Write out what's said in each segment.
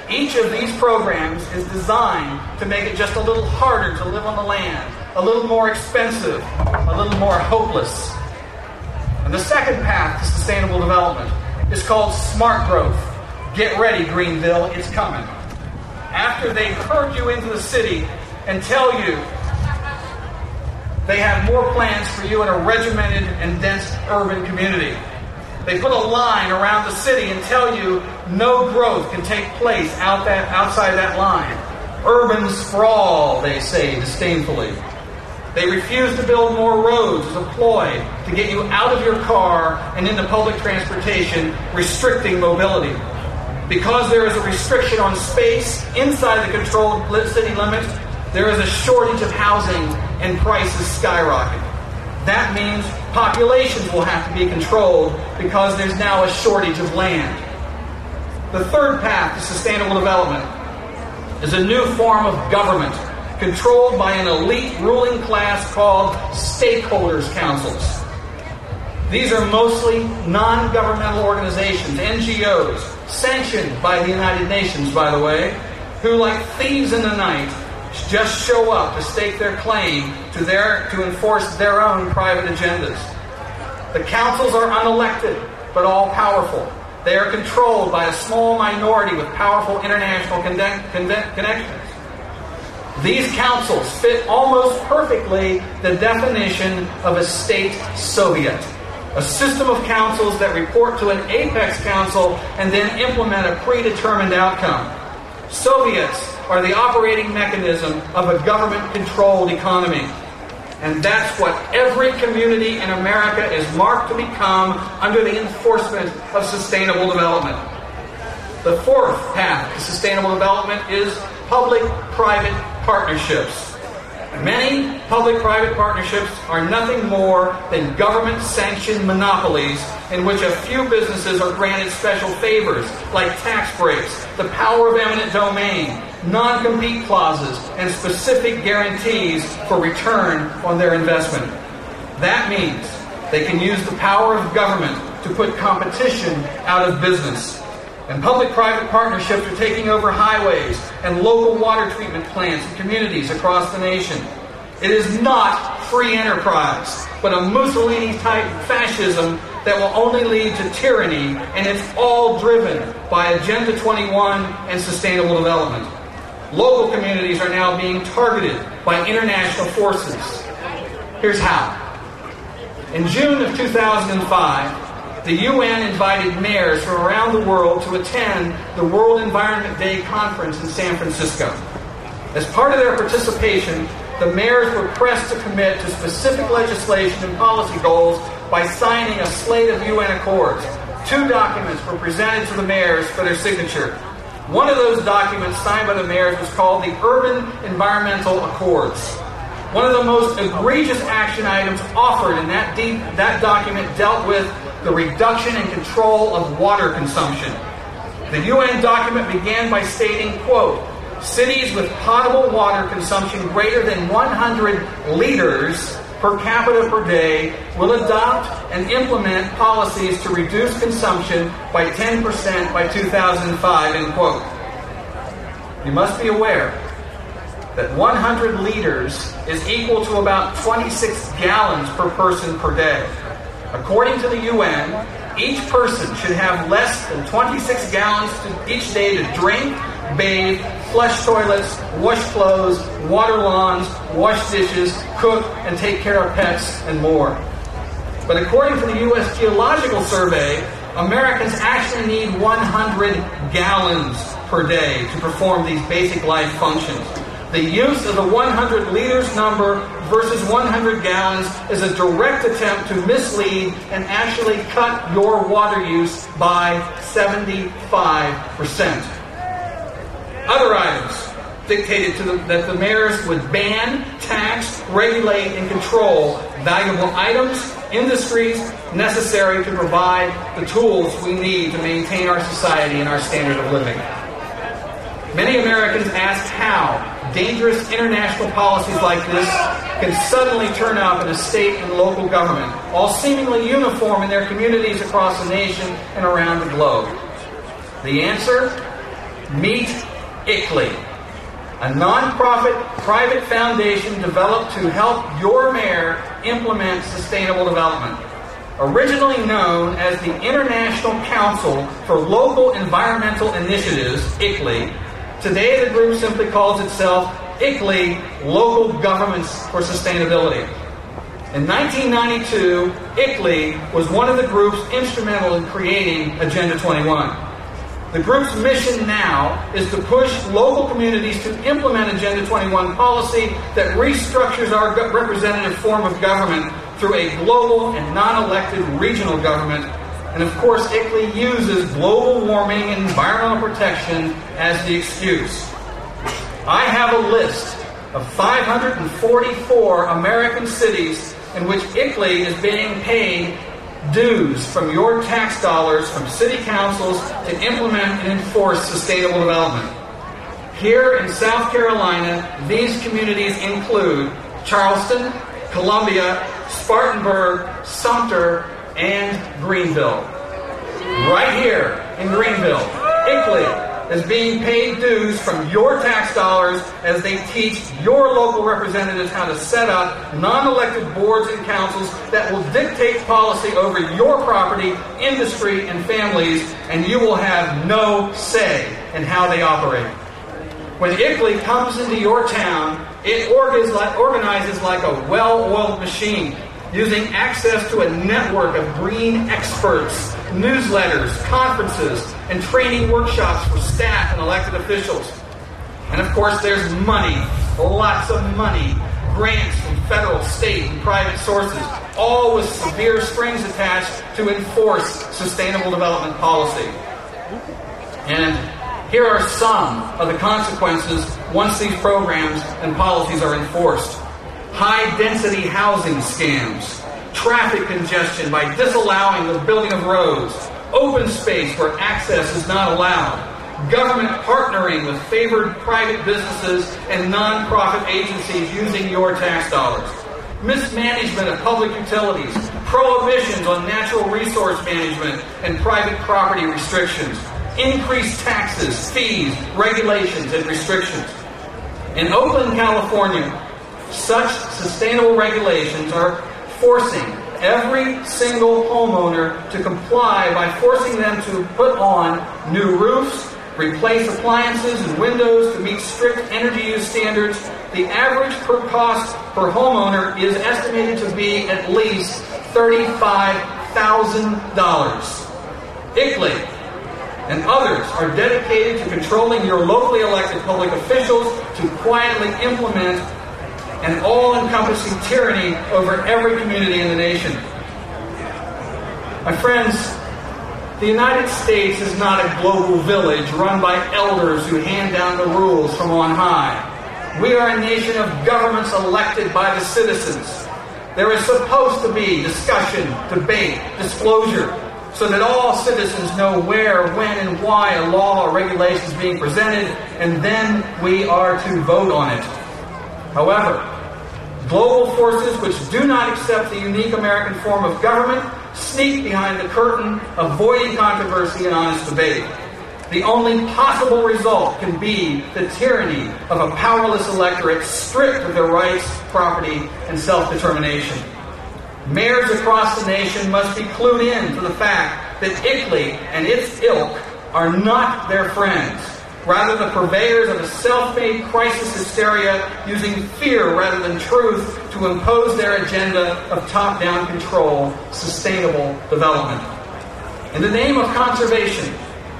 Each of these programs is designed to make it just a little harder to live on the land, a little more expensive, a little more hopeless. And the second path to sustainable development is called smart growth. Get ready, Greenville, it's coming. After they herd you into the city and tell you they have more plans for you in a regimented and dense urban community, they put a line around the city and tell you no growth can take place outside that line. Urban sprawl, they say disdainfully. They refuse to build more roads as a ploy to get you out of your car and into public transportation, restricting mobility. Because there is a restriction on space inside the controlled city limits, there is a shortage of housing and prices skyrocket. That means populations will have to be controlled because there's now a shortage of land. The third path to sustainable development is a new form of government controlled by an elite ruling class called stakeholders councils. These are mostly non-governmental organizations, NGOs, sanctioned by the United Nations, by the way, who, like thieves in the night, just show up to stake their claim to enforce their own private agendas. The councils are unelected, but all-powerful. They are controlled by a small minority with powerful international connections. These councils fit almost perfectly the definition of a state Soviet, a system of councils that report to an apex council and then implement a predetermined outcome. Soviets are the operating mechanism of a government-controlled economy. And that's what every community in America is marked to become under the enforcement of sustainable development. The fourth path to sustainable development is public-private partnerships. Many public-private partnerships are nothing more than government-sanctioned monopolies in which a few businesses are granted special favors like tax breaks, the power of eminent domain, non-compete clauses, and specific guarantees for return on their investment. That means they can use the power of government to put competition out of business. And public-private partnerships are taking over highways and local water treatment plants in communities across the nation. It is not free enterprise, but a Mussolini-type fascism that will only lead to tyranny, and it's all driven by Agenda 21 and sustainable development. Local communities are now being targeted by international forces. Here's how. In June of 2005, the UN invited mayors from around the world to attend the World Environment Day conference in San Francisco. As part of their participation, the mayors were pressed to commit to specific legislation and policy goals by signing a slate of UN accords. 2 documents were presented to the mayors for their signature. One of those documents signed by the mayors was called the Urban Environmental Accords. One of the most egregious action items offered in that document dealt with the reduction and control of water consumption. The UN document began by stating, quote, cities with potable water consumption greater than 100 liters per capita per day will adopt and implement policies to reduce consumption by 10% by 2005, end quote. You must be aware that 100 liters is equal to about 26 gallons per person per day. According to the UN, each person should have less than 26 gallons each day to drink, bathe, flush toilets, wash clothes, water lawns, wash dishes, cook, and take care of pets, and more. But according to the U.S. Geological Survey, Americans actually need 100 gallons per day to perform these basic life functions. The use of the 100 liters number versus 100 gallons is a direct attempt to mislead and actually cut your water use by 75%. Other items dictated that the mayors would ban, tax, regulate, and control valuable items, industries necessary to provide the tools we need to maintain our society and our standard of living. Many Americans ask how dangerous international policies like this can suddenly turn up in a state and local government, all seemingly uniform in their communities across the nation and around the globe. The answer? Meet ICLEI, a nonprofit private foundation developed to help your mayor implement sustainable development. Originally known as the International Council for Local Environmental Initiatives, ICLEI, today the group simply calls itself ICLEI Local Governments for Sustainability. In 1992, ICLEI was one of the groups instrumental in creating Agenda 21. The group's mission now is to push local communities to implement Agenda 21 policy that restructures our representative form of government through a global and non-elected regional government. And of course, ICLEI uses global warming and environmental protection as the excuse. I have a list of 544 American cities in which ICLEI is being paid dues from your tax dollars from city councils to implement and enforce sustainable development. Here in South Carolina, these communities include Charleston, Columbia, Spartanburg, Sumter, and Greenville. Right here in Greenville, ICLEI is being paid dues from your tax dollars as they teach your local representatives how to set up non-elected boards and councils that will dictate policy over your property, industry, and families, and you will have no say in how they operate. When ICLEI comes into your town, it organizes like a well-oiled machine, using access to a network of green experts, newsletters, conferences, and training workshops for staff and elected officials. And of course, there's money, lots of money, grants from federal, state, and private sources, all with severe strings attached to enforce sustainable development policy. And here are some of the consequences once these programs and policies are enforced. High-density housing scams, traffic congestion by disallowing the building of roads, open space where access is not allowed, government partnering with favored private businesses and non-profit agencies using your tax dollars, mismanagement of public utilities, prohibitions on natural resource management and private property restrictions, increased taxes, fees, regulations, and restrictions. In Oakland, California, such sustainable regulations are forcing every single homeowner to comply by forcing them to put on new roofs, replace appliances and windows to meet strict energy use standards. The average cost per homeowner is estimated to be at least $35,000. ICLEI and others are dedicated to controlling your locally elected public officials to quietly implement an all-encompassing tyranny over every community in the nation. My friends, the United States is not a global village run by elders who hand down the rules from on high. We are a nation of governments elected by the citizens. There is supposed to be discussion, debate, disclosure, so that all citizens know where, when, and why a law or regulation is being presented, and then we are to vote on it. However, global forces which do not accept the unique American form of government sneak behind the curtain, avoiding controversy and honest debate. The only possible result can be the tyranny of a powerless electorate stripped of their rights, property, and self-determination. Mayors across the nation must be clued in to the fact that ICLEI and its ilk are not their friends, rather the purveyors of a self-made crisis hysteria using fear rather than truth to impose their agenda of top-down control, sustainable development. In the name of conservation,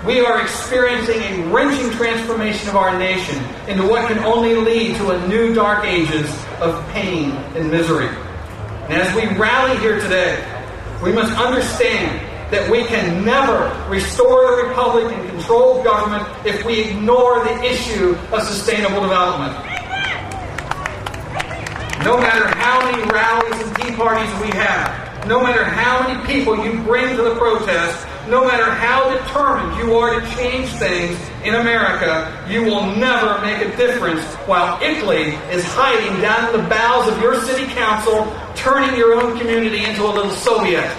we are experiencing a wrenching transformation of our nation into what can only lead to a new dark ages of pain and misery. And as we rally here today, we must understand that we can never restore the republic and control government if we ignore the issue of sustainable development. No matter how many rallies and tea parties we have, no matter how many people you bring to the protest, no matter how determined you are to change things in America, you will never make a difference while ICLEI is hiding down in the bowels of your city council, turning your own community into a little Soviet.